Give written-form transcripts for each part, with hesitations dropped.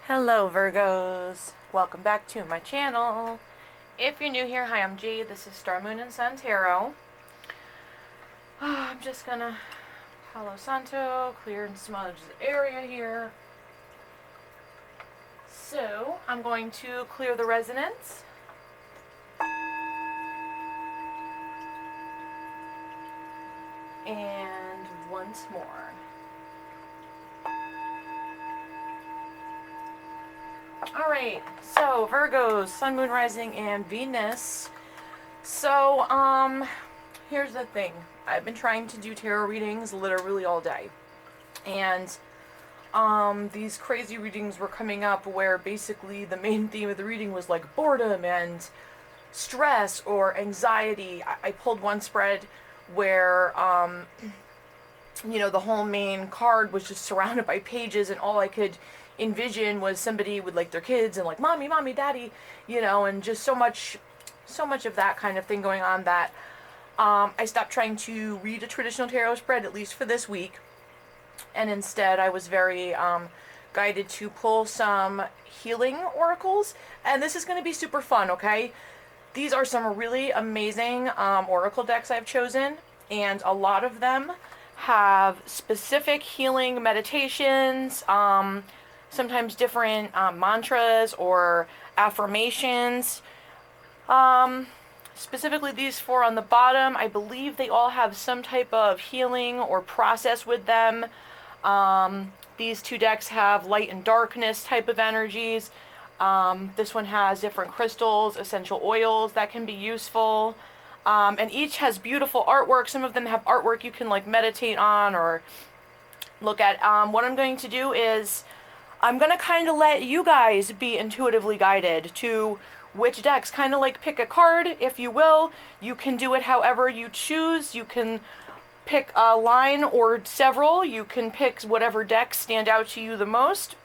Hello Virgos, welcome back to my channel. If you're new here, hi, I'm Jade. This is Star, Moon, and Sun Tarot. I'm just gonna Palo Santo, clear and smudge the area here. So I'm going to clear the resonance. And once more. Alright, so Virgos, Sun, Moon, Rising, and Venus. So, here's the thing. I've been trying to do tarot readings literally all day. And, these crazy readings were coming up where basically the main theme of the reading was like boredom and stress or anxiety. I pulled one spread where, the whole main card was just surrounded by pages and all I could envision was somebody with like their kids and like mommy, daddy, and just so much of that kind of thing going on that I stopped trying to read a traditional tarot spread, at least for this week, and instead I was very guided to pull some healing oracles, and this is going to be super fun, okay? These are some really amazing oracle decks I've chosen, and a lot of them have specific healing meditations, sometimes different mantras or affirmations. Specifically these four on the bottom, I believe they all have some type of healing or process with them. These two decks have light and darkness type of energies. This one has different crystals, essential oils that can be useful. And each has beautiful artwork. Some of them have artwork you can like meditate on or look at. What I'm going to do is I'm going to kind of let you guys be intuitively guided to which decks. Kind of like pick a card, if you will. You can do it however you choose. You can pick a line or several. You can pick whatever decks stand out to you the most.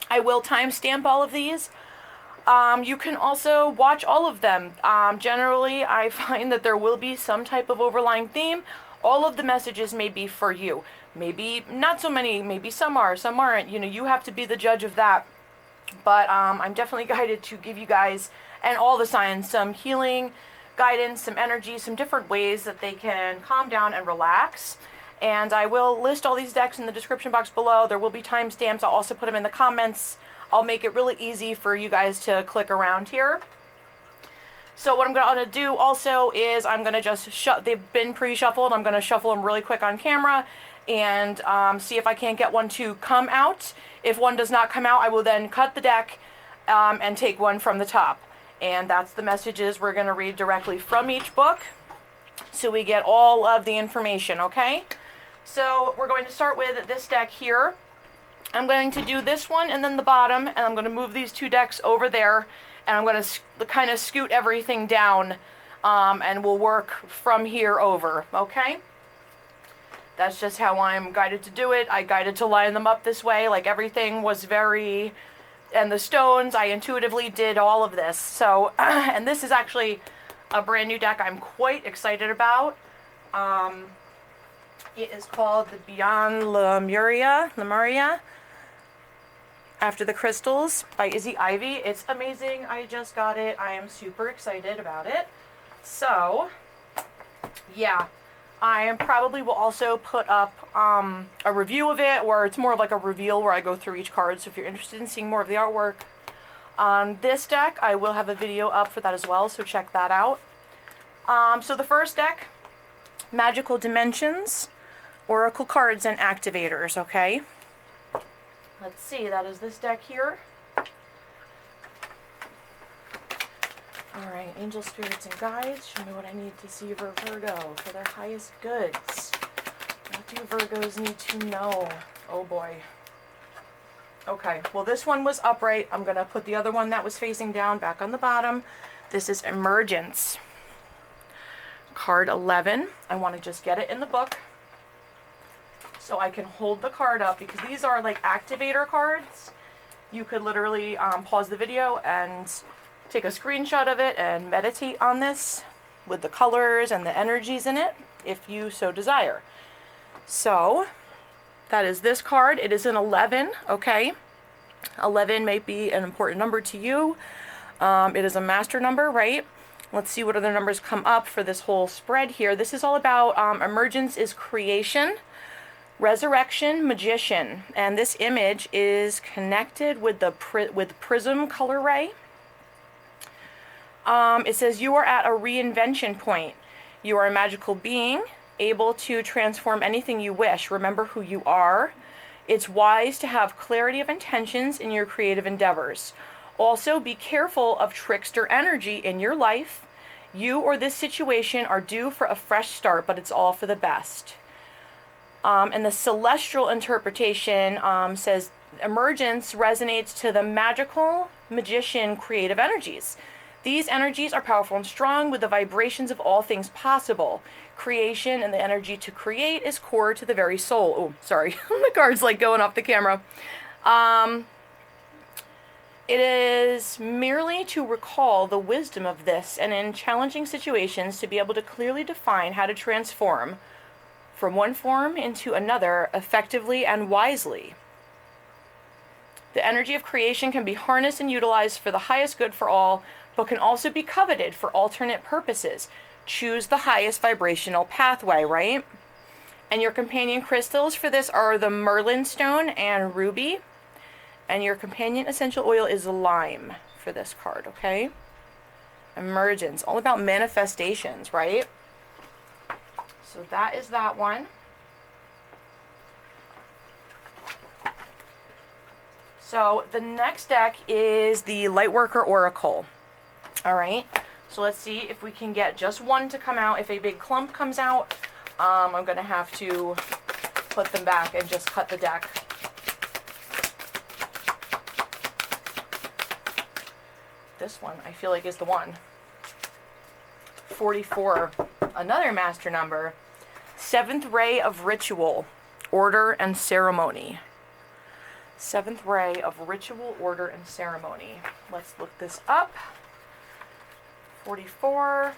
I will timestamp all of these. You can also watch all of them. Generally, I find that there will be some type of overlying theme. All of the messages may be for you. Maybe not so many, maybe some are, some aren't. You have to be the judge of that. But I'm definitely guided to give you guys, and all the signs, some healing guidance, some energy, some different ways that they can calm down and relax. And I will list all these decks in the description box below. There will be timestamps. I'll also put them in the comments. I'll make it really easy for you guys to click around here. So what I'm going to do also is I'm going to just they've been pre-shuffled. I'm going to shuffle them really quick on camera and see if I can't get one to come out. If one does not come out, I will then cut the deck and take one from the top. And that's the messages we're going to read directly from each book, so we get all of the information, okay? So we're going to start with this deck here. I'm going to do this one and then the bottom, and I'm going to move these two decks over there, and I'm going to kind of scoot everything down, and we'll work from here over, okay? That's just how I'm guided to do it. I guided to line them up this way, like everything was very, and the stones, I intuitively did all of this. So, and this is actually a brand new deck I'm quite excited about. It is called the Beyond Lemuria, After the Crystals by Izzy Ivy. It's amazing. I just got it. I am super excited about it. So, yeah. I probably will also put up a review of it, where it's more of like a reveal where I go through each card. So if you're interested in seeing more of the artwork on this deck, I will have a video up for that as well, so check that out. So the first deck, Magical Dimensions, Oracle Cards and Activators, okay? Let's see, that is this deck here. Alright, angel spirits and guides, show me what I need to see for Virgo for their highest goods. What do Virgos need to know? Oh boy. Okay, well this one was upright. I'm going to put the other one that was facing down back on the bottom. This is Emergence. Card 11. I want to just get it in the book so I can hold the card up, because these are like activator cards. You could literally pause the video and take a screenshot of it and meditate on this with the colors and the energies in it, if you so desire. So, that is this card. It is an 11, okay? 11 might be an important number to you. It is a master number, right? Let's see what other numbers come up for this whole spread here. This is all about emergence is creation, resurrection, magician. And this image is connected with the prism color ray. It says you are at a reinvention point. You are a magical being, able to transform anything you wish. Remember who you are. It's wise to have clarity of intentions in your creative endeavors. Also, be careful of trickster energy in your life. You or this situation are due for a fresh start, but it's all for the best. And the celestial interpretation says emergence resonates to the magical, magician, creative energies. These energies are powerful and strong with the vibrations of all things possible. Creation and the energy to create is core to the very soul. Oh, sorry. The card's like going off the camera. It is merely to recall the wisdom of this and in challenging situations to be able to clearly define how to transform from one form into another effectively and wisely. The energy of creation can be harnessed and utilized for the highest good for all, but can also be coveted for alternate purposes. Choose the highest vibrational pathway, right? And your companion crystals for this are the Merlin stone and ruby. And your companion essential oil is lime for this card, okay? Emergence, all about manifestations, right? So that is that one. So the next deck is the Lightworker Oracle. All right, so let's see if we can get just one to come out. If a big clump comes out, I'm going to have to put them back and just cut the deck. This one, I feel like, is the one. 44, another master number. Seventh ray of ritual, order, and ceremony. Seventh ray of ritual, order, and ceremony. Let's look this up. 44.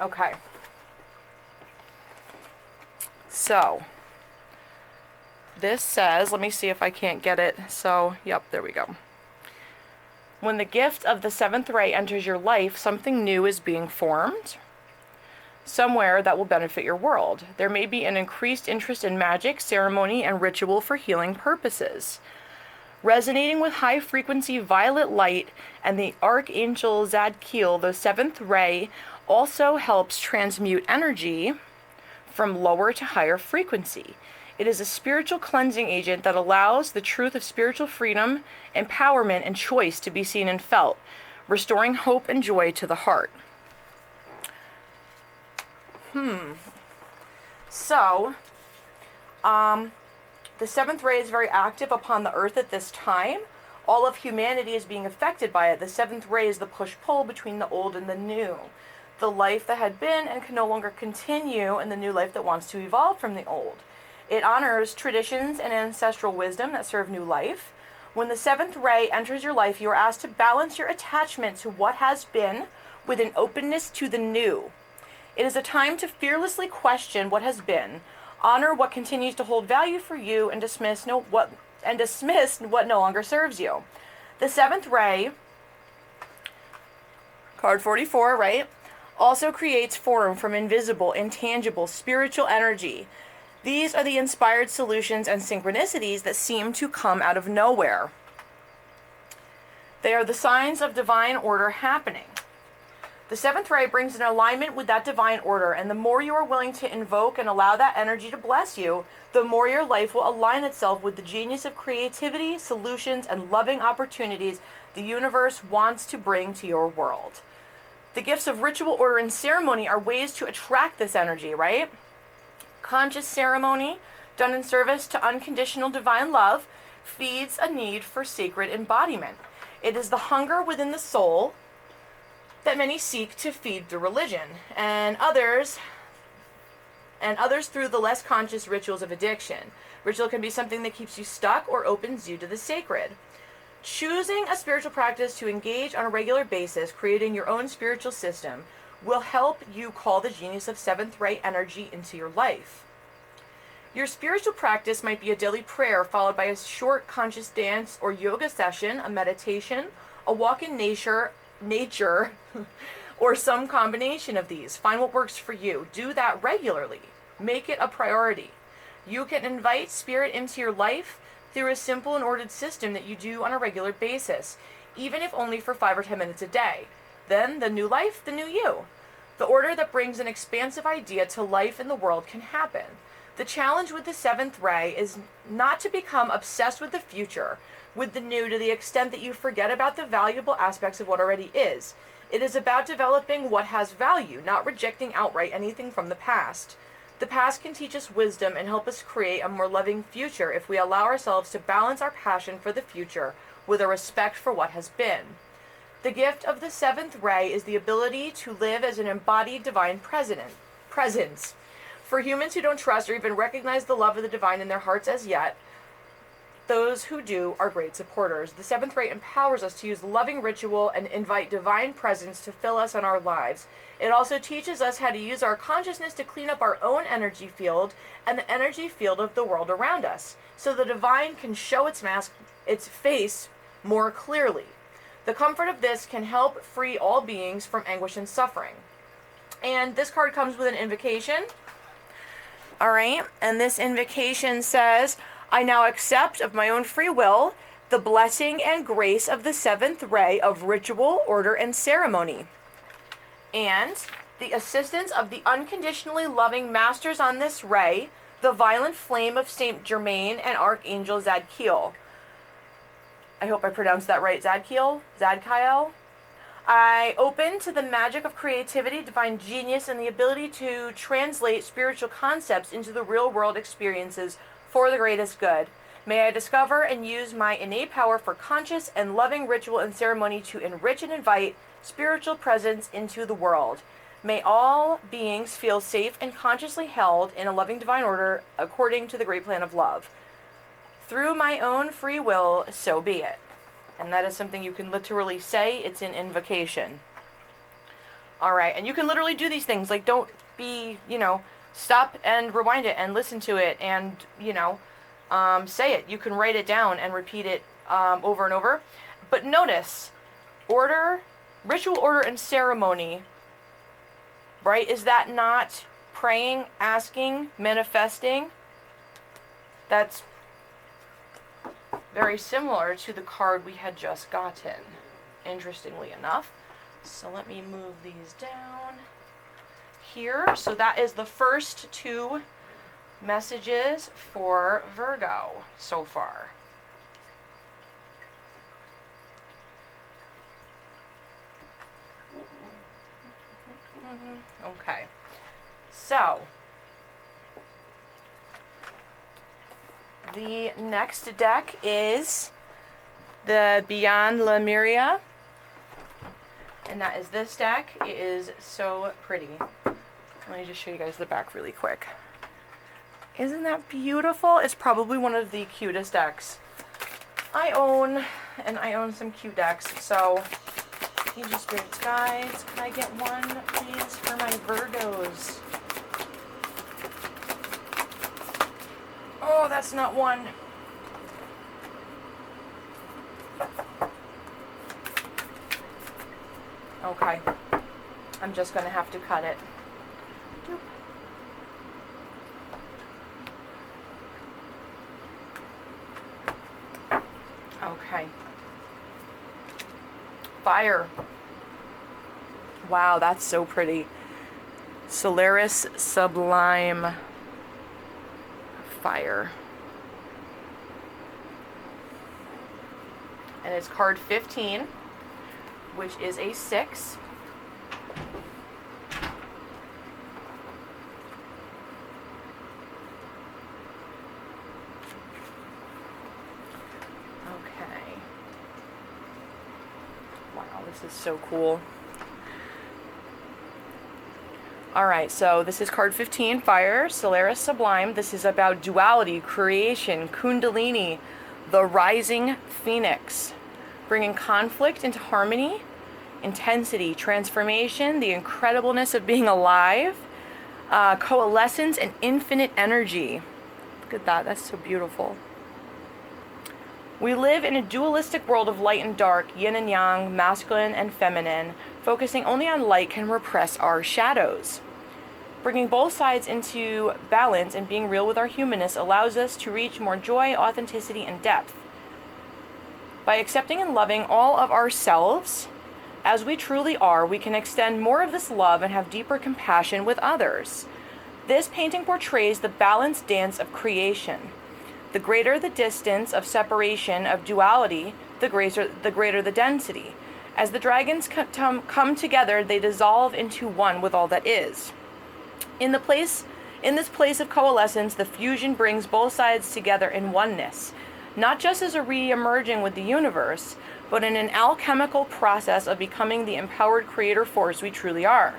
Okay. So, this says, let me see if I can't get it. So, yep, there we go. When the gift of the seventh ray enters your life, something new is being formed somewhere that will benefit your world. There may be an increased interest in magic, ceremony, and ritual for healing purposes. Resonating with high-frequency violet light and the Archangel Zadkiel, the seventh ray also helps transmute energy from lower to higher frequency. It is a spiritual cleansing agent that allows the truth of spiritual freedom, empowerment, and choice to be seen and felt, restoring hope and joy to the heart. So, the seventh ray is very active upon the earth at this time. All of humanity is being affected by it. The seventh ray is the push-pull between the old and the new. The life that had been and can no longer continue, and the new life that wants to evolve from the old. It honors traditions and ancestral wisdom that serve new life. When the seventh ray enters your life, you are asked to balance your attachment to what has been with an openness to the new. It is a time to fearlessly question what has been, honor what continues to hold value for you, and dismiss what no longer serves you. The seventh ray, card 44, right, also creates form from invisible, intangible, spiritual energy. These are the inspired solutions and synchronicities that seem to come out of nowhere. They are the signs of divine order happening. The seventh ray brings an alignment with that divine order, and the more you are willing to invoke and allow that energy to bless you, the more your life will align itself with the genius of creativity, solutions, and loving opportunities the universe wants to bring to your world. The gifts of ritual, order, and ceremony are ways to attract this energy, right? Conscious ceremony, done in service to unconditional divine love, feeds a need for sacred embodiment. It is the hunger within the soul that many seek to feed through religion, and others through the less conscious rituals of addiction. Ritual can be something that keeps you stuck or opens you to the sacred. Choosing a spiritual practice to engage on a regular basis, creating your own spiritual system, will help you call the genius of seventh ray energy into your life. Your spiritual practice might be a daily prayer followed by a short conscious dance or yoga session, a meditation, a walk in nature, or some combination of these. Find what works for you. Do that regularly. Make it a priority. You can invite spirit into your life through a simple and ordered system that you do on a regular basis, even if only for 5 or 10 minutes a day. Then the new life, the new you. The order that brings an expansive idea to life in the world can happen. The challenge with the 7th ray is not to become obsessed with the future, with the new, to the extent that you forget about the valuable aspects of what already is. It is about developing what has value, not rejecting outright anything from the past. The past can teach us wisdom and help us create a more loving future if we allow ourselves to balance our passion for the future with a respect for what has been. The gift of the 7th ray is the ability to live as an embodied divine presence. For humans who don't trust or even recognize the love of the divine in their hearts as yet, those who do are great supporters. The 7th ray empowers us to use loving ritual and invite divine presence to fill us in our lives. It also teaches us how to use our consciousness to clean up our own energy field and the energy field of the world around us, so the divine can show its face more clearly. The comfort of this can help free all beings from anguish and suffering. And this card comes with an invocation. All right, and this invocation says, I now accept of my own free will the blessing and grace of the 7th ray of ritual, order, and ceremony, and the assistance of the unconditionally loving masters on this ray, the violent flame of Saint Germain and Archangel Zadkiel. I hope I pronounced that right. Zadkiel. I open to the magic of creativity, divine genius, and the ability to translate spiritual concepts into the real world experiences for the greatest good. May I discover and use my innate power for conscious and loving ritual and ceremony to enrich and invite spiritual presence into the world. May all beings feel safe and consciously held in a loving divine order according to the great plan of love. Through my own free will, so be it. And that is something you can literally say. It's an invocation. All right, and you can literally do these things. Like, don't be, stop and rewind it and listen to it and, say it. You can write it down and repeat it over and over. But notice, ritual, order, and ceremony, right? Is that not praying, asking, manifesting? That's very similar to the card we had just gotten, interestingly enough. So let me move these down here. So that is the first 2 messages for Virgo so far. Okay, so the next deck is the Beyond Lemuria, and that is this deck. It is so pretty. Let me just show you guys the back really quick. Isn't that beautiful? It's probably one of the cutest decks I own, and I own some cute decks. So, Angel Spirits guys, can I get one, please, for my Virgos? Oh, that's not one. Okay. I'm just going to have to cut it. Okay. Fire. Wow, that's so pretty. Solaris Sublime Fire. And it's card 15, which is a 6. Okay. Wow, this is so cool. Alright, so this is card 15, Fire, Solaris Sublime. This is about duality, creation, Kundalini, the rising phoenix, bringing conflict into harmony, intensity, transformation, the incredibleness of being alive, coalescence, and infinite energy. at that. That's so beautiful. We live in a dualistic world of light and dark, yin and yang, masculine and feminine. Focusing only on light can repress our shadows. Bringing both sides into balance and being real with our humanness allows us to reach more joy, authenticity, and depth. By accepting and loving all of ourselves as we truly are, we can extend more of this love and have deeper compassion with others. This painting portrays the balanced dance of creation. The greater the distance of separation, of duality, the greater the density. As the dragons come together, they dissolve into one with all that is. In this place of coalescence, the fusion brings both sides together in oneness, not just as a re-emerging with the universe, but in an alchemical process of becoming the empowered creator force we truly are.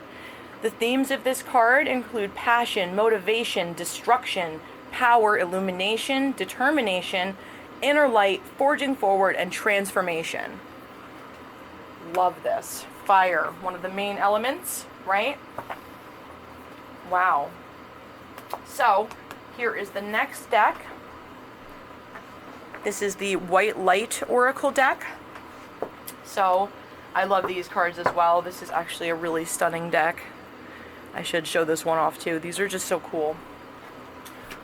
The themes of this card include passion, motivation, destruction, power, illumination, determination, inner light, forging forward, and transformation. Love this. Fire, one of the main elements, right? Wow. So, here is the next deck. This is the White Light Oracle deck. So, I love these cards as well. This is actually a really stunning deck. I should show this one off too. These are just so cool.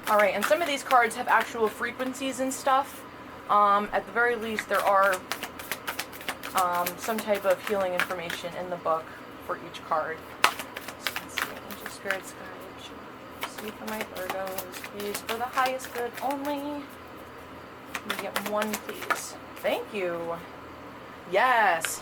Alright, and some of these cards have actual frequencies and stuff. At the very least, there are some type of healing information in the book for each card. So let's see. Angel Spirits Guide. See for my Virgos, please. For the highest good only. Let me get one, please. Thank you. Yes.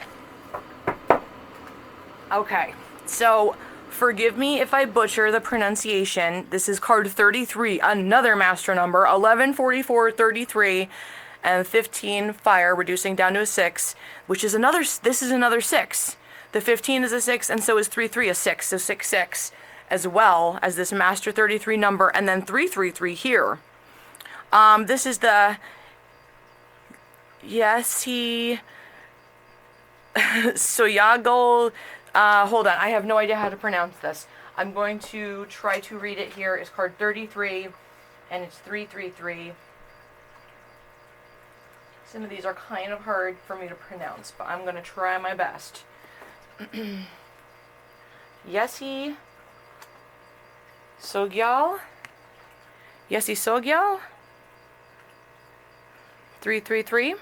Okay, so forgive me if I butcher the pronunciation. This is card 33, another master number, 11, 44, 33, and 15 fire, reducing down to a 6, which is another, this is another 6. The 15 is a 6, and so is 33 a 6, so 6, 6, as well as this master 33 number, and then 333 here. This is the Yesi Soyago. Hold on, I have no idea how to pronounce this. I'm going to try to read it here. It's card 33, and it's 333. Some of these are kind of hard for me to pronounce, but I'm going to try my best. Yesi Sogyal? Yesi Sogyal? 333.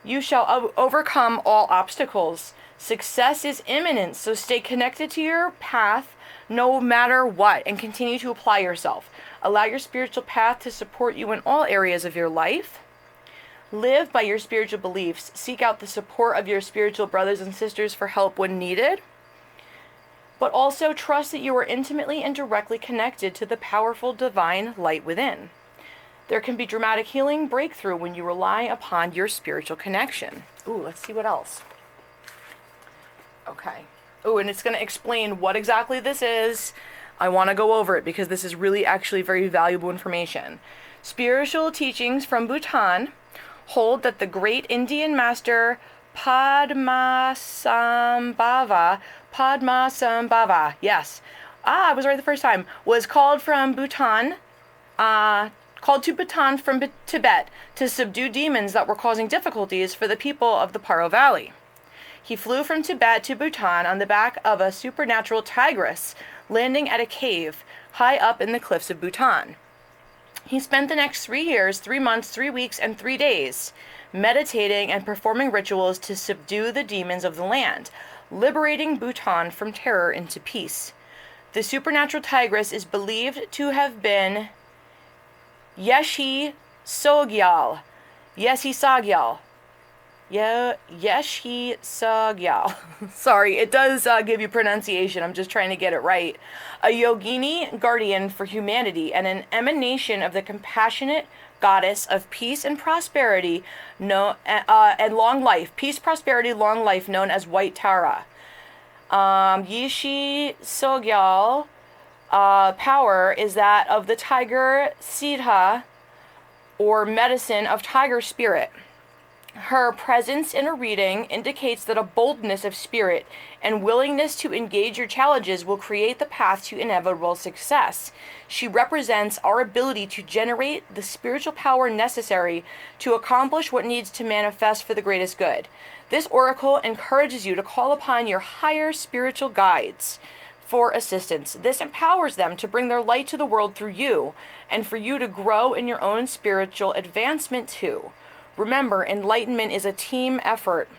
You shall overcome all obstacles. Success is imminent, so stay connected to your path no matter what and continue to apply yourself. Allow your spiritual path to support you in all areas of your life. Live by your spiritual beliefs. Seek out the support of your spiritual brothers and sisters for help when needed. But also trust that you are intimately and directly connected to the powerful divine light within. There can be dramatic healing breakthrough when you rely upon your spiritual connection. Ooh, let's see what else. Okay. Ooh, and it's going to explain what exactly this is. I want to go over it because this is really actually very valuable information. Spiritual teachings from Bhutan hold that the great Indian master Padmasambhava, yes. I was right the first time, was called from Bhutan, called to Bhutan from Tibet to subdue demons that were causing difficulties for the people of the Paro Valley. He flew from Tibet to Bhutan on the back of a supernatural tigress, landing at a cave high up in the cliffs of Bhutan. He spent the next 3 years, 3 months, 3 weeks, and 3 days meditating and performing rituals to subdue the demons of the land, liberating Bhutan from terror into peace. The supernatural tigress is believed to have been Yeshi Sogyal. Yeshi Sogyal. Yeshi Sogyal. Sorry, it does give you pronunciation. I'm just trying to get it right. A yogini guardian for humanity and an emanation of the compassionate goddess of peace and prosperity and long life. Peace, prosperity, long life, known as White Tara. Yeshi Sogyal power is that of the tiger Siddha, or medicine of tiger spirit. Her presence in a reading indicates that a boldness of spirit and willingness to engage your challenges will create the path to inevitable success. She represents our ability to generate the spiritual power necessary to accomplish what needs to manifest for the greatest good. This oracle encourages you to call upon your higher spiritual guides for assistance. This empowers them to bring their light to the world through you, and for you to grow in your own spiritual advancement too. Remember, enlightenment is a team effort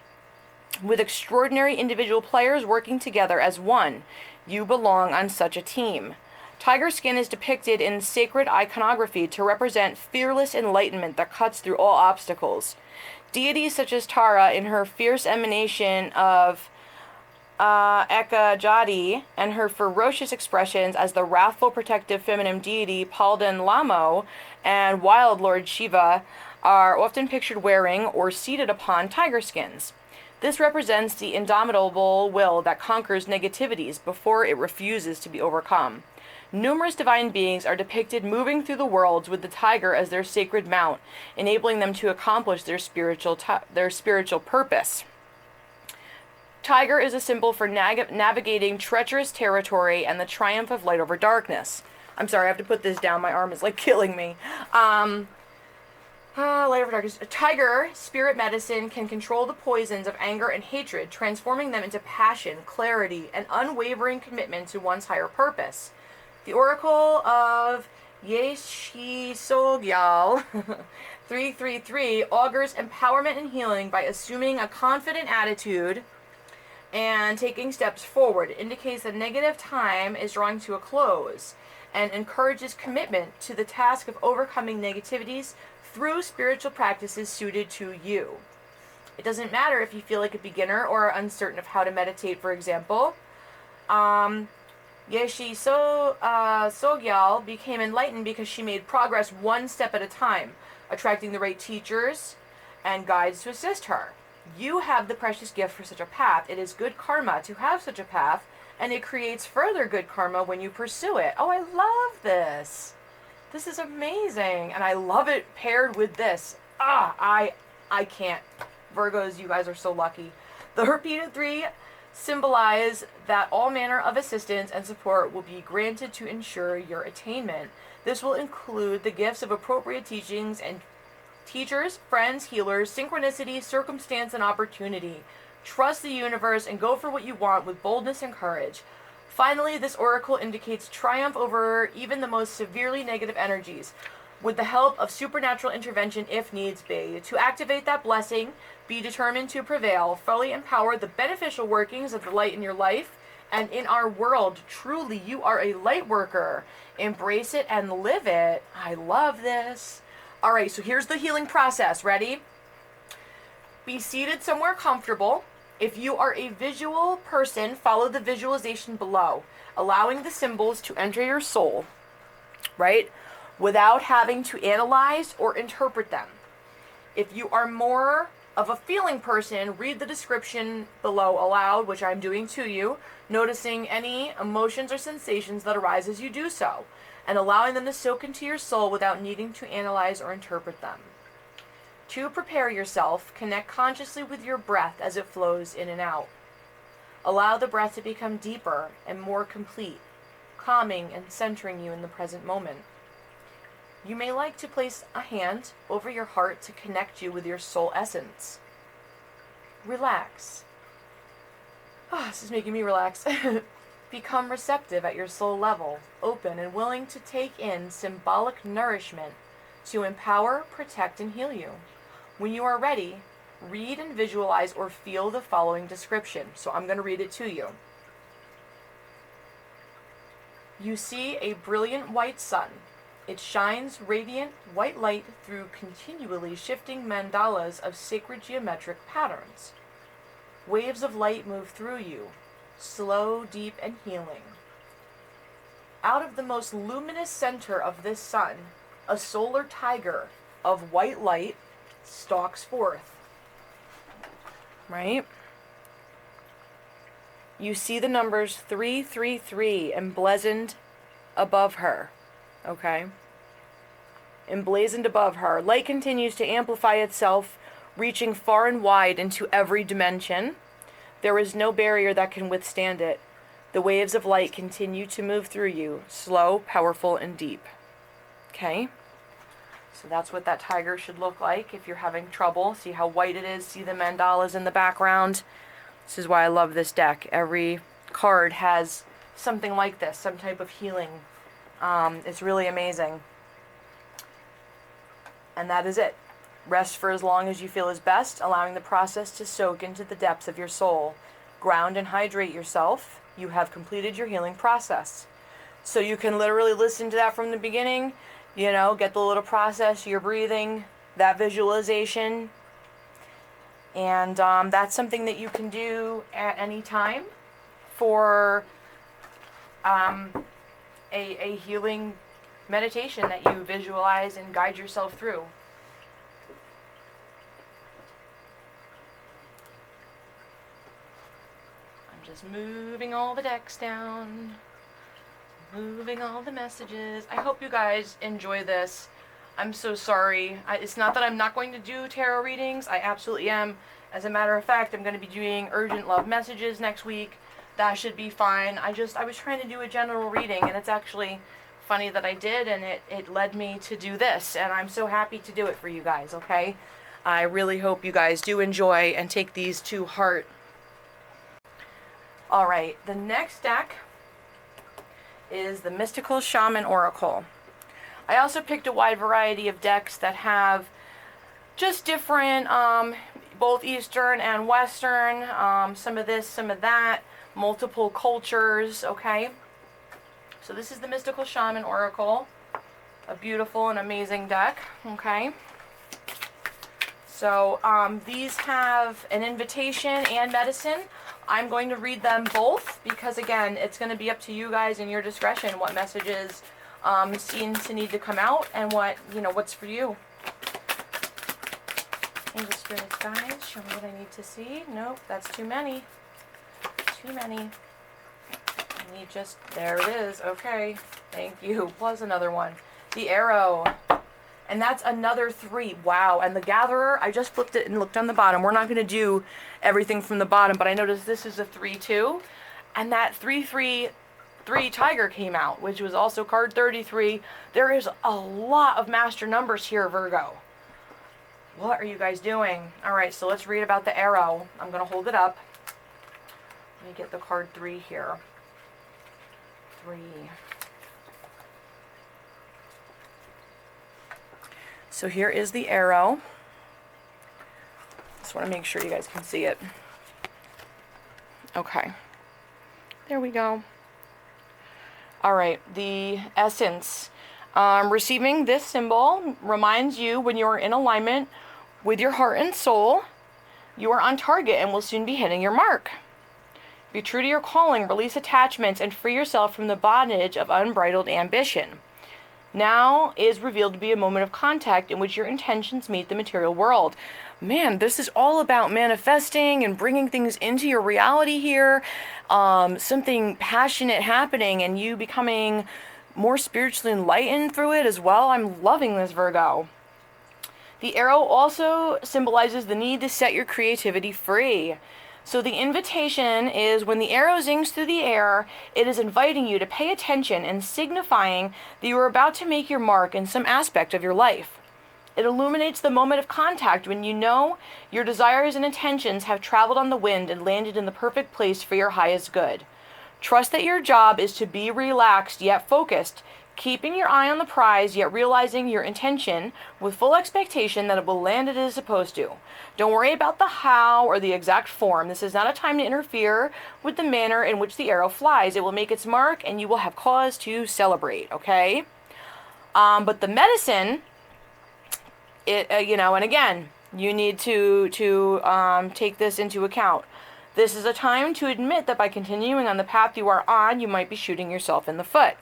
with extraordinary individual players working together as one. You belong on such a team. Tiger skin is depicted in sacred iconography to represent fearless enlightenment that cuts through all obstacles. Deities such as Tara, in her fierce emanation of Eka Jadi, and her ferocious expressions as the wrathful protective feminine deity Palden Lamo, and Wild Lord Shiva, are often pictured wearing or seated upon tiger skins. This represents the indomitable will that conquers negativities before it refuses to be overcome. Numerous divine beings are depicted moving through the worlds with the tiger as their sacred mount, enabling them to accomplish their spiritual purpose. Tiger is a symbol for navigating treacherous territory and the triumph of light over darkness. I'm sorry, I have to put this down. My arm is like killing me. Light over darkness. A tiger, spirit medicine, can control the poisons of anger and hatred, transforming them into passion, clarity, and unwavering commitment to one's higher purpose. The Oracle of Yeshi Sogyal 333 augurs empowerment and healing by assuming a confident attitude and taking steps forward. It indicates that negative time is drawing to a close and encourages commitment to the task of overcoming negativities through spiritual practices suited to you. It doesn't matter if you feel like a beginner or are uncertain of how to meditate, for example. Yeshi Sogyal became enlightened because she made progress one step at a time, attracting the right teachers and guides to assist her. You have the precious gift for such a path. It is good karma to have such a path, and it creates further good karma when you pursue it. Oh, I love this. This is amazing, and I love it paired with this. I can't. Virgos, you guys are so lucky. The repeated 3 symbolize that all manner of assistance and support will be granted to ensure your attainment. This will include the gifts of appropriate teachings and teachers, friends, healers, synchronicity, circumstance, and opportunity. Trust the universe and go for what you want with boldness and courage. Finally, this oracle indicates triumph over even the most severely negative energies, with the help of supernatural intervention if needs be. To activate that blessing, be determined to prevail, fully empower the beneficial workings of the light in your life and in our world. Truly, you are a light worker. Embrace it and live it. I love this. All right, so here's the healing process. Ready? Be seated somewhere comfortable. If you are a visual person, follow the visualization below, allowing the symbols to enter your soul, right? Without having to analyze or interpret them. If you are more of a feeling person, read the description below aloud, which I'm doing to you, noticing any emotions or sensations that arise as you do so, and allowing them to soak into your soul without needing to analyze or interpret them. To prepare yourself, connect consciously with your breath as it flows in and out. Allow the breath to become deeper and more complete, calming and centering you in the present moment. You may like to place a hand over your heart to connect you with your soul essence. Relax. This is making me relax. Become receptive at your soul level, open and willing to take in symbolic nourishment to empower, protect, and heal you. When you are ready, read and visualize or feel the following description. So I'm going to read it to you. You see a brilliant white sun. It shines radiant white light through continually shifting mandalas of sacred geometric patterns. Waves of light move through you, slow, deep, and healing. Out of the most luminous center of this sun, a solar tiger of white light stalks forth. Right? You see the numbers 333 emblazoned above her. Okay? Emblazoned above her. Light continues to amplify itself, reaching far and wide into every dimension. There is no barrier that can withstand it. The waves of light continue to move through you, slow, powerful, and deep. Okay? So that's what that tiger should look like if you're having trouble. See how white it is? See the mandalas in the background? This is why I love this deck. Every card has something like this, some type of healing. It's really amazing. And that is it. Rest for as long as you feel is best, allowing the process to soak into the depths of your soul. Ground and hydrate yourself. You have completed your healing process. So you can literally listen to that from the beginning, you know, get the little process, your breathing, that visualization. And that's something that you can do at any time for a healing meditation that you visualize and guide yourself through. I'm just moving all the decks down. Moving all the messages. I hope you guys enjoy this. I'm so sorry. It's not that I'm not going to do tarot readings. I absolutely am. As a matter of fact, I'm going to be doing urgent love messages next week. That should be fine. I was trying to do a general reading, and it's actually funny that I did, and it led me to do this, and I'm so happy to do it for you guys, okay? I really hope you guys do enjoy and take these to heart. Alright, the next deck is the Mystical Shaman Oracle. I also picked a wide variety of decks that have just different, both Eastern and Western, some of this, some of that, multiple cultures, okay? So this is the Mystical Shaman Oracle, a beautiful and amazing deck, okay? So these have an invitation and medicine. I'm going to read them both because, again, it's going to be up to you guys and your discretion what messages seem to need to come out and what, you know, what's for you. Angel Spirits, guys, show me what I need to see. Nope, that's too many. Too many. I need just, there it is. Okay, thank you. Plus another one. The Arrow. And that's another 3. Wow. And the Gatherer, I just flipped it and looked on the bottom. We're not going to do everything from the bottom, but I noticed this is a 3-2. And that 3-3 Tiger came out, which was also card 33. There is a lot of master numbers here, Virgo. What are you guys doing? All right, so let's read about the Arrow. I'm going to hold it up. Let me get the card 3 here. 3. So here is the Arrow. Just want to make sure you guys can see it. Okay. There we go. All right, the essence. Receiving this symbol reminds you when you are in alignment with your heart and soul, you are on target and will soon be hitting your mark. Be true to your calling, release attachments, and free yourself from the bondage of unbridled ambition. Now is revealed to be a moment of contact in which your intentions meet the material world. Man, this is all about manifesting and bringing things into your reality here. Something passionate happening and you becoming more spiritually enlightened through it as well. I'm loving this, Virgo. The Arrow also symbolizes the need to set your creativity free. So the invitation is when the arrow zings through the air, it is inviting you to pay attention and signifying that you are about to make your mark in some aspect of your life. It illuminates the moment of contact when you know your desires and intentions have traveled on the wind and landed in the perfect place for your highest good. Trust that your job is to be relaxed yet focused, keeping your eye on the prize yet realizing your intention with full expectation that it will land as it is supposed to. Don't worry about the how or the exact form. This is not a time to interfere with the manner in which the arrow flies. It will make its mark and you will have cause to celebrate, okay? But the medicine, and again, you need to take this into account. This is a time to admit that by continuing on the path you are on, you might be shooting yourself in the foot.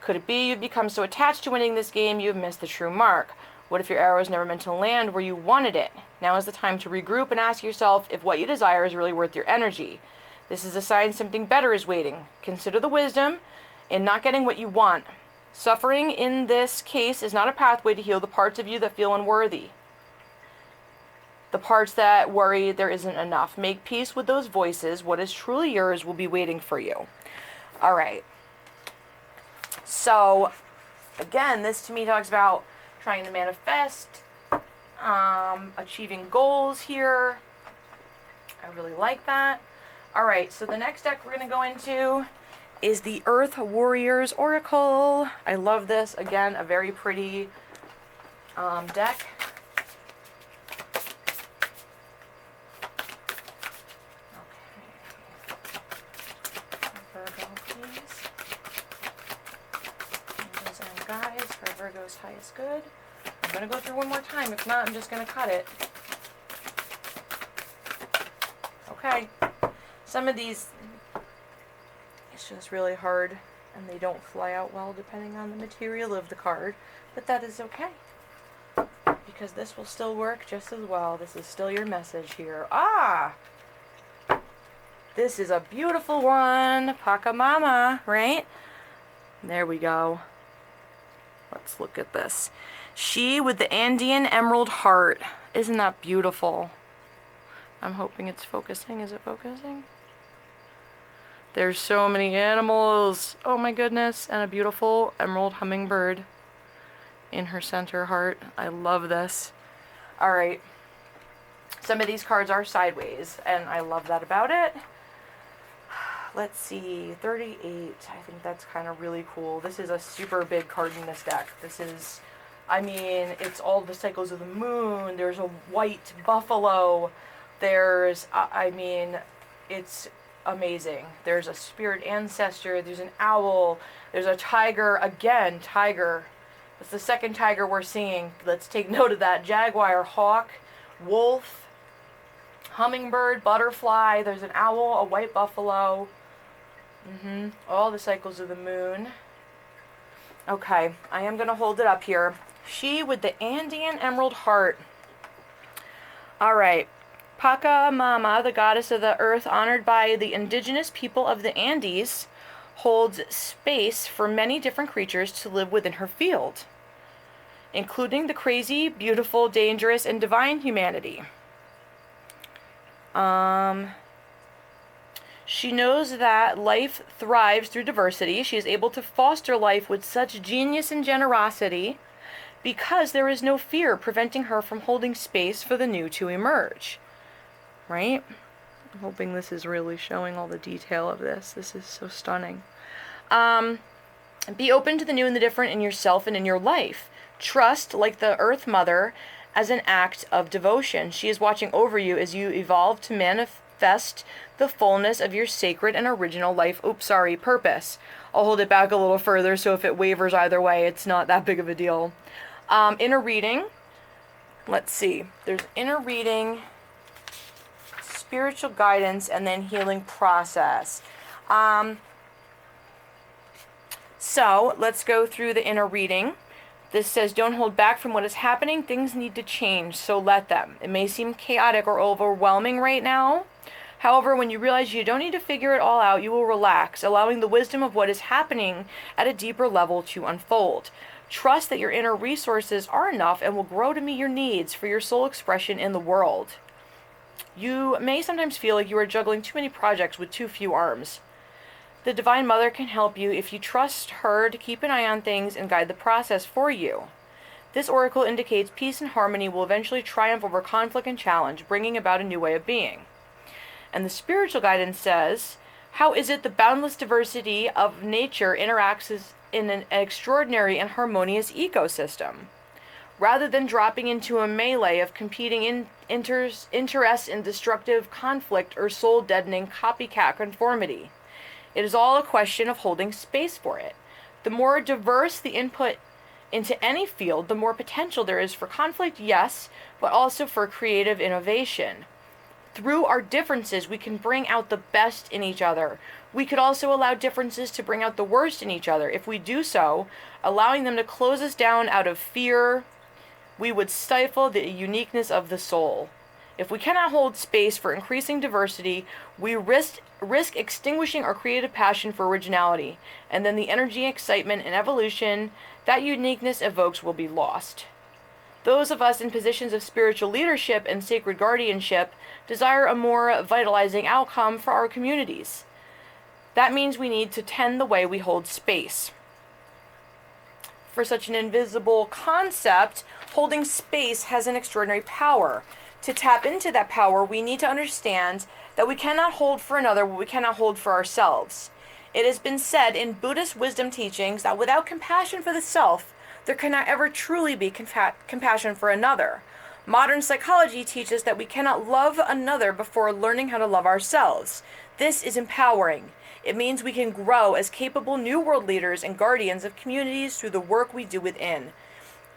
Could it be you've become so attached to winning this game you've missed the true mark? What if your arrow is never meant to land where you wanted it? Now is the time to regroup and ask yourself if what you desire is really worth your energy. This is a sign something better is waiting. Consider the wisdom in not getting what you want. Suffering in this case is not a pathway to heal the parts of you that feel unworthy. The parts that worry there isn't enough. Make peace with those voices. What is truly yours will be waiting for you. All right. So, again, this to me talks about trying to manifest, achieving goals here. I really like that. All right, so the next deck we're going to go into is the Earth Warriors Oracle. I love this. Again, a very pretty deck. Virgo, please. Angels and guides for Virgo's highest good. I'm going to go through one more time. If not, I'm just going to cut it. Okay. Some of these, it's just really hard, and they don't fly out well depending on the material of the card. But that is okay, because this will still work just as well. This is still your message here. This is a beautiful one. Pachamama, right? There we go. Let's look at this. She with the Andean emerald heart. Isn't that beautiful? I'm hoping it's focusing. Is it focusing? There's so many animals. Oh my goodness. And a beautiful emerald hummingbird in her center heart. I love this. All right. Some of these cards are sideways, and I love that about it. Let's see, 38, I think that's kind of really cool. This is a super big card in this deck. This is, I mean, it's all the cycles of the moon. There's a white buffalo. There's, I mean, it's amazing. There's a spirit ancestor. There's an owl. There's a tiger. Again, tiger. It's the second tiger we're seeing. Let's take note of that. Jaguar, hawk, wolf, hummingbird, butterfly. There's an owl, a white buffalo. All the cycles of the moon. Okay, I am going to hold it up here. She with the Andean emerald heart. All right. Pachamama, the goddess of the earth, honored by the indigenous people of the Andes, holds space for many different creatures to live within her field, including the crazy, beautiful, dangerous, and divine humanity. She knows that life thrives through diversity. She is able to foster life with such genius and generosity because there is no fear preventing her from holding space for the new to emerge. Right? I'm hoping this is really showing all the detail of this. This is so stunning. Be open to the new and the different in yourself and in your life. Trust, like the Earth Mother, as an act of devotion. She is watching over you as you evolve to manifest the fullness of your sacred and original life. Purpose. I'll hold it back a little further, so if it wavers either way, it's not that big of a deal. Inner reading. Let's see. There's inner reading, spiritual guidance, and then healing process. So let's go through the inner reading. This says, don't hold back from what is happening. Things need to change, so let them. It may seem chaotic or overwhelming right now. However, when you realize you don't need to figure it all out, you will relax, allowing the wisdom of what is happening at a deeper level to unfold. Trust that your inner resources are enough and will grow to meet your needs for your soul expression in the world. You may sometimes feel like you are juggling too many projects with too few arms. The Divine Mother can help you if you trust her to keep an eye on things and guide the process for you. This oracle indicates peace and harmony will eventually triumph over conflict and challenge, bringing about a new way of being. And the spiritual guidance says, how is it the boundless diversity of nature interacts in an extraordinary and harmonious ecosystem? Rather than dropping into a melee of competing interests in destructive conflict or soul-deadening copycat conformity. It is all a question of holding space for it. The more diverse the input into any field, the more potential there is for conflict, yes, but also for creative innovation. Through our differences, we can bring out the best in each other. We could also allow differences to bring out the worst in each other. If we do so, allowing them to close us down out of fear, we would stifle the uniqueness of the soul. If we cannot hold space for increasing diversity, we risk extinguishing our creative passion for originality, and then the energy, excitement, and evolution that uniqueness evokes will be lost. Those of us in positions of spiritual leadership and sacred guardianship desire a more vitalizing outcome for our communities. That means we need to tend the way we hold space. For such an invisible concept, holding space has an extraordinary power. To tap into that power, we need to understand that we cannot hold for another what we cannot hold for ourselves. It has been said in Buddhist wisdom teachings that without compassion for the self, there cannot ever truly be compassion for another. Modern psychology teaches that we cannot love another before learning how to love ourselves. This is empowering. It means we can grow as capable New World leaders and guardians of communities through the work we do within.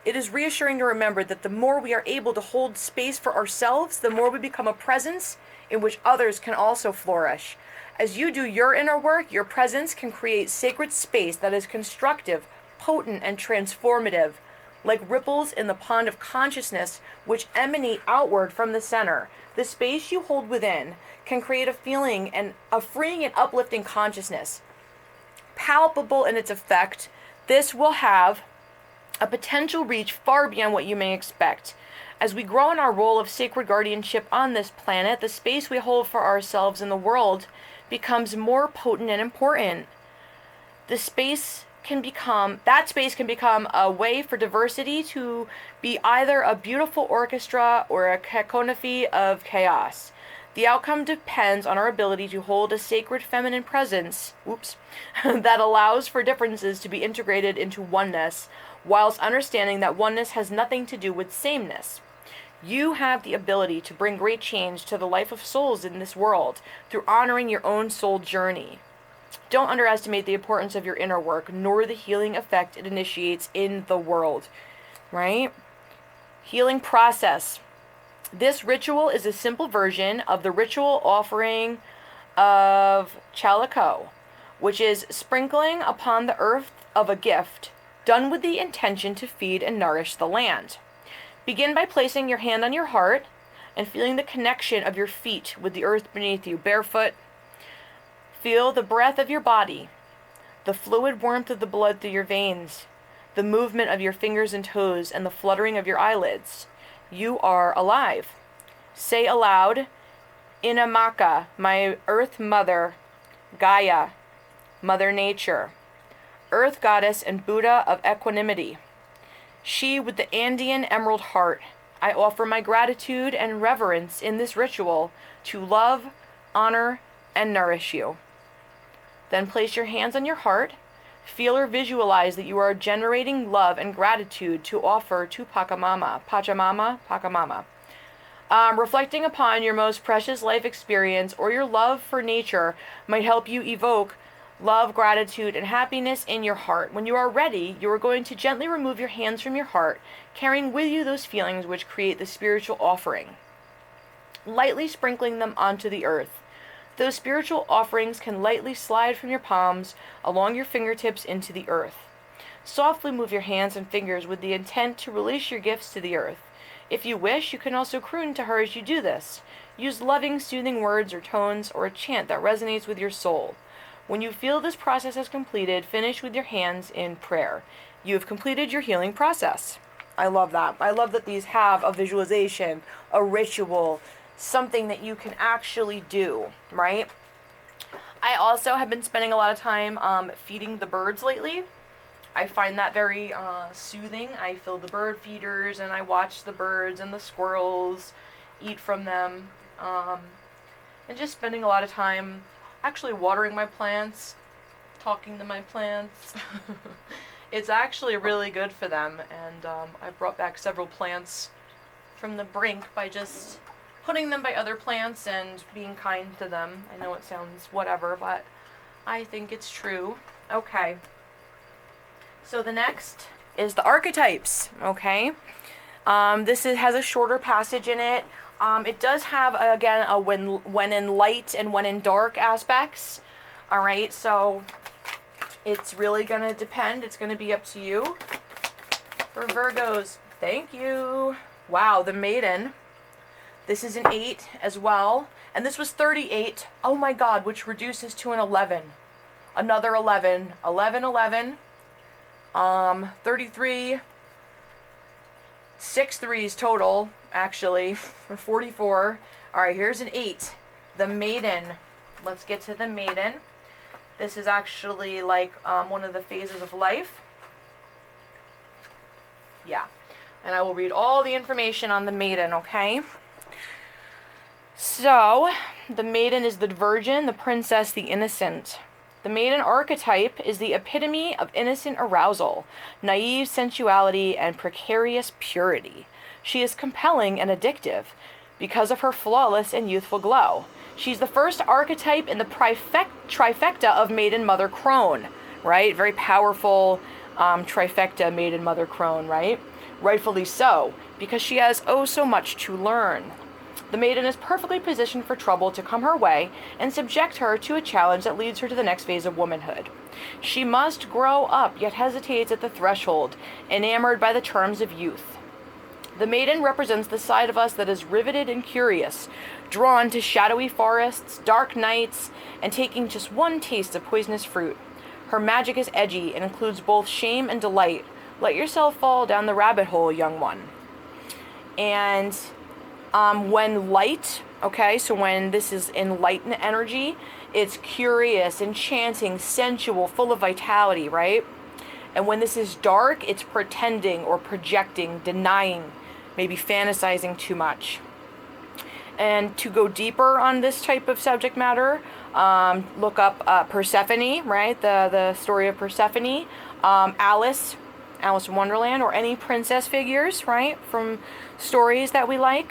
It is reassuring to remember that the more we are able to hold space for ourselves, the more we become a presence in which others can also flourish. As you do your inner work, your presence can create sacred space that is constructive, potent, and transformative, like ripples in the pond of consciousness which emanate outward from the center. The space you hold within can create a feeling and a freeing and uplifting consciousness. Palpable in its effect, this will have a potential reach far beyond what you may expect. As we grow in our role of sacred guardianship on this planet, the space we hold for ourselves in the world becomes more potent and important. That space can become a way for diversity to be either a beautiful orchestra or a cacophony of chaos. The outcome depends on our ability to hold a sacred feminine presence, that allows for differences to be integrated into oneness, whilst understanding that oneness has nothing to do with sameness. You have the ability to bring great change to the life of souls in this world through honoring your own soul journey. Don't underestimate the importance of your inner work, nor the healing effect it initiates in the world, right? Healing process. This ritual is a simple version of the ritual offering of Chalako, which is sprinkling upon the earth of a gift, done with the intention to feed and nourish the land. Begin by placing your hand on your heart and feeling the connection of your feet with the earth beneath you, barefoot. Feel the breath of your body, the fluid warmth of the blood through your veins, the movement of your fingers and toes, and the fluttering of your eyelids. You are alive. Say aloud, Inamaka, my earth mother, Gaia, Mother Nature, Earth Goddess and Buddha of equanimity. She with the Andean emerald heart, I offer my gratitude and reverence in this ritual to love, honor, and nourish you. Then place your hands on your heart. Feel or visualize that you are generating love and gratitude to offer to Pachamama. Reflecting upon your most precious life experience or your love for nature might help you evoke love, gratitude, and happiness in your heart. When you are ready, you are going to gently remove your hands from your heart, carrying with you those feelings which create the spiritual offering, lightly sprinkling them onto the earth. Those spiritual offerings can lightly slide from your palms along your fingertips into the earth. Softly move your hands and fingers with the intent to release your gifts to the earth. If you wish, you can also croon to her as you do this. Use loving, soothing words or tones or a chant that resonates with your soul. When you feel this process is completed, finish with your hands in prayer. You have completed your healing process. I love that. I love that these have a visualization, a ritual, something that you can actually do, right? I also have been spending a lot of time feeding the birds lately. I find that very soothing. I fill the bird feeders and I watch the birds and the squirrels eat from them. And just spending a lot of time actually watering my plants, talking to my plants. It's actually really good for them. And I brought back several plants from the brink by just putting them by other plants and being kind to them. I know it sounds whatever, but I think it's true. Okay. So the next is the Archetypes, okay? Has a shorter passage in it. It does have, again, a when in light and when in dark aspects. All right, so it's really going to depend. It's going to be up to you. For Virgos, thank you. Wow, the Maiden. This is an 8 as well. And this was 38. Oh my God, which reduces to an 11. Another 11. 11, 11. 33. 6 threes total, actually, 44. All right, here's an 8. The Maiden. Let's get to the Maiden. This is actually like one of the phases of life. Yeah. And I will read all the information on the Maiden, okay? So, the Maiden is the Virgin, the Princess, the Innocent. The Maiden archetype is the epitome of innocent arousal, naive sensuality, and precarious purity. She is compelling and addictive because of her flawless and youthful glow. She's the first archetype in the trifecta of Maiden Mother Crone, right? Very powerful trifecta Maiden Mother Crone, right? Rightfully so, because she has oh so much to learn. The Maiden is perfectly positioned for trouble to come her way and subject her to a challenge that leads her to the next phase of womanhood. She must grow up, yet hesitates at the threshold, enamored by the charms of youth. The Maiden represents the side of us that is riveted and curious, drawn to shadowy forests, dark nights, and taking just one taste of poisonous fruit. Her magic is edgy and includes both shame and delight. Let yourself fall down the rabbit hole, young one. And when light, okay, so when this is enlightened energy, it's curious, enchanting, sensual, full of vitality, right? And when this is dark, it's pretending or projecting, denying, maybe fantasizing too much. And to go deeper on this type of subject matter, look up Persephone, right? The story of Persephone, Alice in Wonderland, or any princess figures, right? From stories that we like.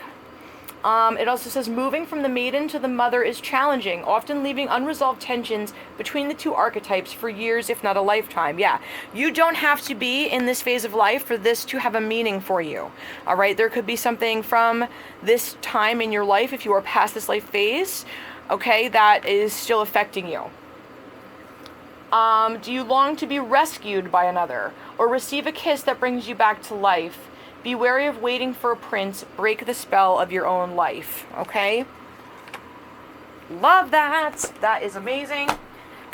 It also says moving from the maiden to the mother is challenging, often leaving unresolved tensions between the two archetypes for years, if not a lifetime. Yeah, you don't have to be in this phase of life for this to have a meaning for you. All right, there could be something from this time in your life, if you are past this life phase, okay, that is still affecting you. Do you long to be rescued by another or receive a kiss that brings you back to life? Be wary of waiting for a prince. Break the spell of your own life. Okay? Love that. That is amazing.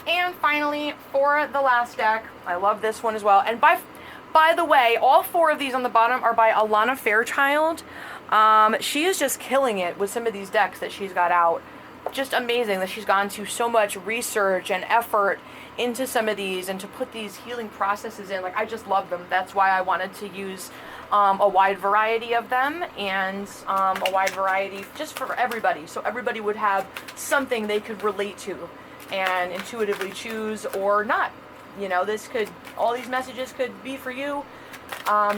And finally, for the last deck, I love this one as well. And by the way, all 4 of these on the bottom are by Alana Fairchild. She is just killing it with some of these decks that she's got out. Just amazing that she's gone to so much research and effort into some of these and to put these healing processes in. Like, I just love them. That's why I wanted to use a wide variety of them, and a wide variety just for everybody, so everybody would have something they could relate to and intuitively choose or not. You know, all these messages could be for you.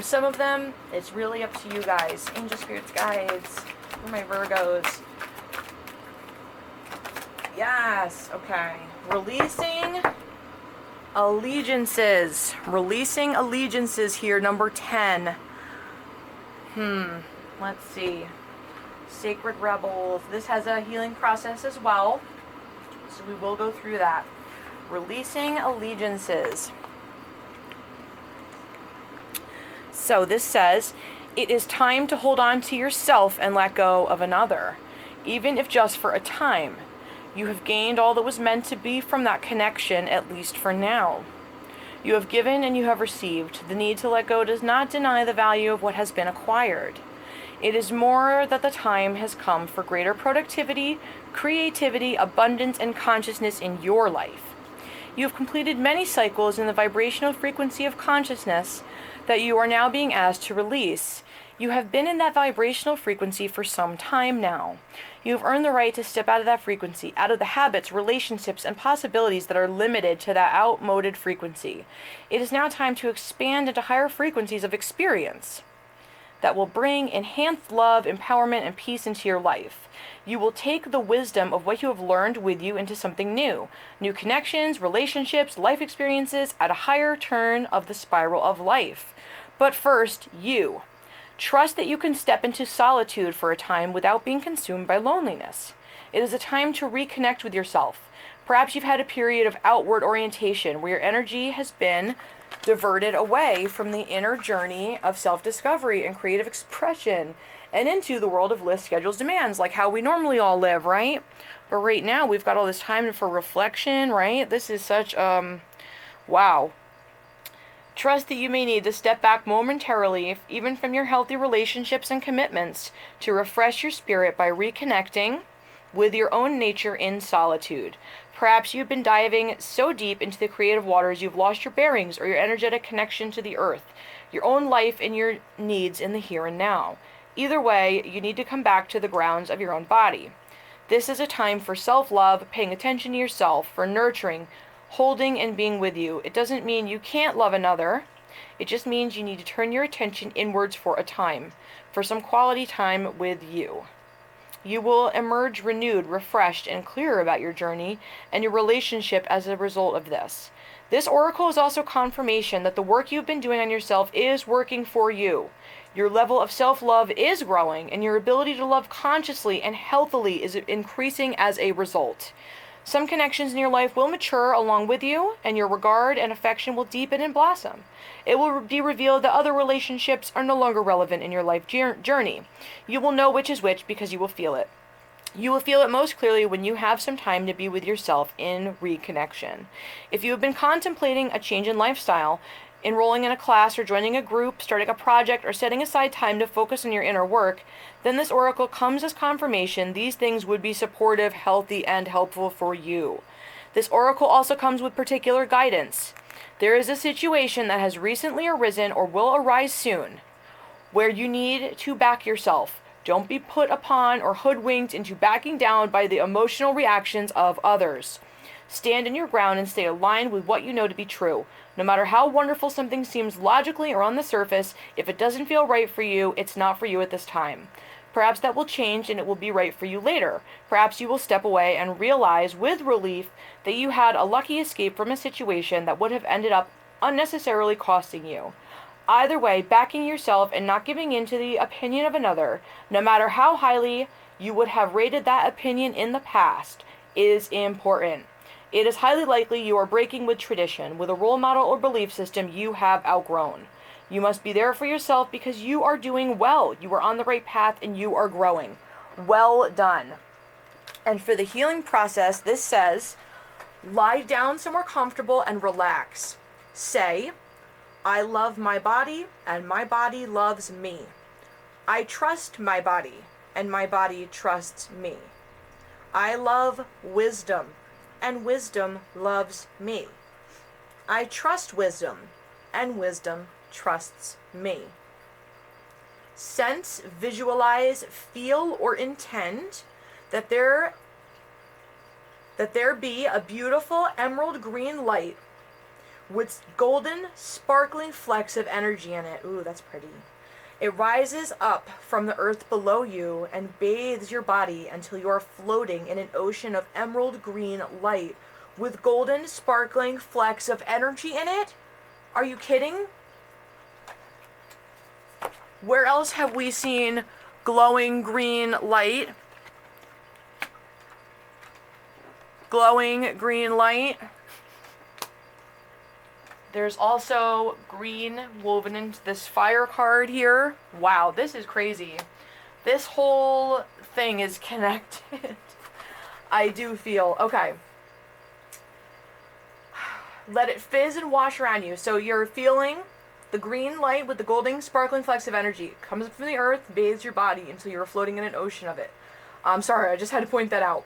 Some of them, it's really up to you guys. Angel spirits, guides, for my Virgos. Yes, okay. Releasing allegiances. Releasing allegiances here, number 10. Let's see. Sacred Rebels. This has a healing process as well, so we will go through that. Releasing allegiances. So this says, it is time to hold on to yourself and let go of another, even if just for a time. You have gained all that was meant to be from that connection, at least for now. You have given and you have received. The need to let go does not deny the value of what has been acquired. It is more that the time has come for greater productivity, creativity, abundance, and consciousness in your life. You have completed many cycles in the vibrational frequency of consciousness that you are now being asked to release. You have been in that vibrational frequency for some time now. You have earned the right to step out of that frequency, out of the habits, relationships, and possibilities that are limited to that outmoded frequency. It is now time to expand into higher frequencies of experience that will bring enhanced love, empowerment, and peace into your life. You will take the wisdom of what you have learned with you into something new. New connections, relationships, life experiences at a higher turn of the spiral of life. But first, you. Trust that you can step into solitude for a time without being consumed by loneliness. It is a time to reconnect with yourself. Perhaps you've had a period of outward orientation where your energy has been diverted away from the inner journey of self-discovery and creative expression and into the world of lists, schedules, demands, like how we normally all live, right? But right now, we've got all this time for reflection, right? This is such, wow. Trust that you may need to step back momentarily, even from your healthy relationships and commitments, to refresh your spirit by reconnecting with your own nature in solitude. Perhaps you've been diving so deep into the creative waters you've lost your bearings or your energetic connection to the earth, your own life and your needs in the here and now. Either way, you need to come back to the grounds of your own body. This is a time for self-love, paying attention to yourself, for nurturing, holding, and being with you. It doesn't mean you can't love another. It just means you need to turn your attention inwards for a time, for some quality time with you. You will emerge renewed, refreshed, and clearer about your journey and your relationship as a result of this. This oracle is also confirmation that the work you've been doing on yourself is working for you. Your level of self-love is growing, and your ability to love consciously and healthily is increasing as a result. Some connections in your life will mature along with you, and your regard and affection will deepen and blossom. It will be revealed that other relationships are no longer relevant in your life journey. You will know which is which because you will feel it. You will feel it most clearly when you have some time to be with yourself in reconnection. If you have been contemplating a change in lifestyle, enrolling in a class or joining a group, starting a project, or setting aside time to focus on your inner work, then this oracle comes as confirmation these things would be supportive, healthy, and helpful for you. This oracle also comes with particular guidance. There is a situation that has recently arisen or will arise soon where you need to back yourself. Don't be put upon or hoodwinked into backing down by the emotional reactions of others. Stand in your ground and stay aligned with what you know to be true. No matter how wonderful something seems logically or on the surface, if it doesn't feel right for you, it's not for you at this time. Perhaps that will change and it will be right for you later. Perhaps you will step away and realize with relief that you had a lucky escape from a situation that would have ended up unnecessarily costing you. Either way, backing yourself and not giving in to the opinion of another, no matter how highly you would have rated that opinion in the past, is important. It is highly likely you are breaking with tradition, with a role model or belief system you have outgrown. You must be there for yourself because you are doing well. You are on the right path and you are growing. Well done. And for the healing process, this says, lie down somewhere comfortable and relax. Say, I love my body and my body loves me. I trust my body and my body trusts me. I love wisdom and wisdom loves me. I trust wisdom and wisdom trusts me. Sense, visualize, feel, or intend that there be a beautiful emerald green light with golden, sparkling flecks of energy in it. Ooh, that's pretty. It rises up from the earth below you and bathes your body until you are floating in an ocean of emerald green light with golden, sparkling flecks of energy in it. Are you kidding? Where else have we seen glowing green light? Glowing green light. There's also green woven into this fire card here. Wow, this is crazy. This whole thing is connected. I do feel. Okay. Let it fizz and wash around you. So you're feeling the green light with the golden sparkling flecks of energy. It comes up from the earth, bathes your body until you're floating in an ocean of it. I'm sorry, I just had to point that out.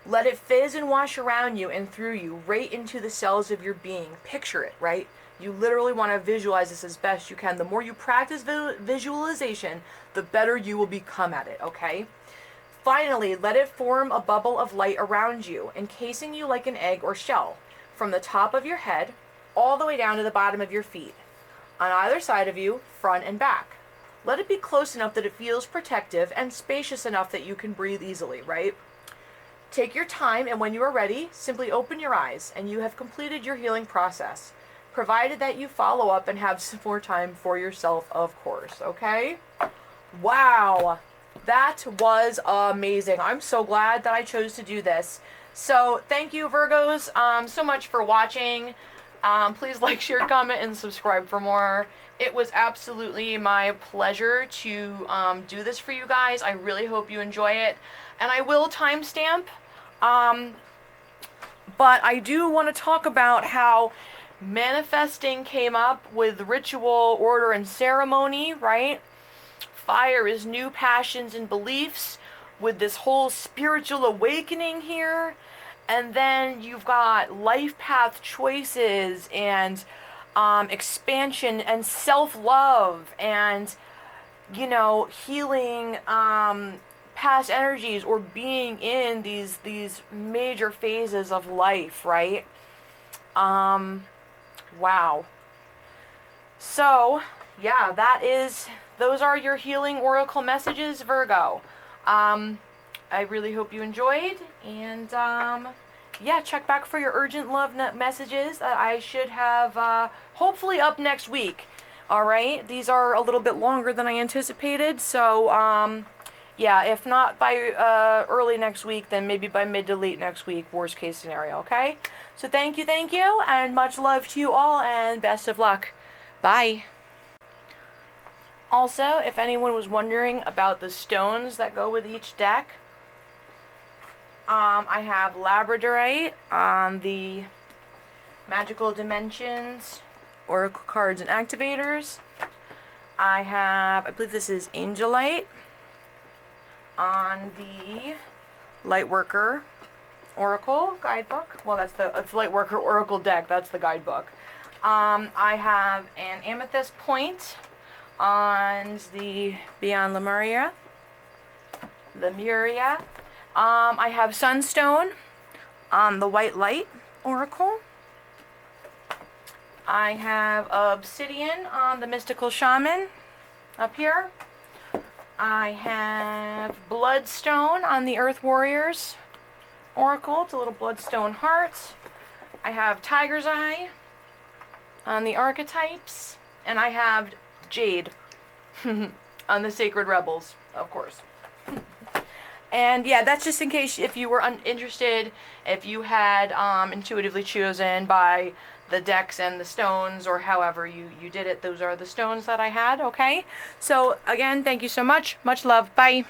Let it fizz and wash around you and through you, right into the cells of your being. Picture it, right? You literally want to visualize this as best you can. The more you practice visualization, the better you will become at it, okay? Finally, let it form a bubble of light around you, encasing you like an egg or shell, from the top of your head all the way down to the bottom of your feet, on either side of you, front and back. Let it be close enough that it feels protective and spacious enough that you can breathe easily, right? Take your time, and when you are ready, simply open your eyes, and you have completed your healing process, provided that you follow up and have some more time for yourself, of course, okay? Wow, that was amazing. I'm so glad that I chose to do this. So thank you, Virgos, so much for watching. Please like, share, comment, and subscribe for more. It was absolutely my pleasure to do this for you guys. I really hope you enjoy it. And I will timestamp, but I do want to talk about how Manifesting came up with ritual, order, and ceremony, right? Fire is new passions and beliefs with this whole spiritual awakening here. And then you've got life path choices and expansion and self-love and, you know, healing past energies or being in these major phases of life, right? Wow. So, yeah, those are your healing oracle messages, Virgo. I really hope you enjoyed, and yeah, check back for your urgent love messages that I should have hopefully up next week. All right, these are a little bit longer than I anticipated, so yeah, if not by early next week, then maybe by mid to late next week, worst case scenario, okay? So thank you, and much love to you all, and best of luck. Bye. Also, if anyone was wondering about the stones that go with each deck, I have Labradorite on the Magical Dimensions, Oracle Cards and Activators. I believe this is Angelite on the Lightworker Oracle Guidebook. Well, it's Lightworker Oracle deck. That's the guidebook. I have an Amethyst point on the Beyond Lemuria. I have Sunstone on the White Light Oracle. I have Obsidian on the Mystical Shaman up here. I have Bloodstone on the Earth Warriors Oracle. It's a little Bloodstone heart. I have Tiger's Eye on the Archetypes. And I have Jade on the Sacred Rebels, of course. And yeah, that's just in case if you were interested, if you had intuitively chosen by the decks and the stones, or however you did it. Those are the stones that I had, okay? So again, thank you so much. Much love. Bye.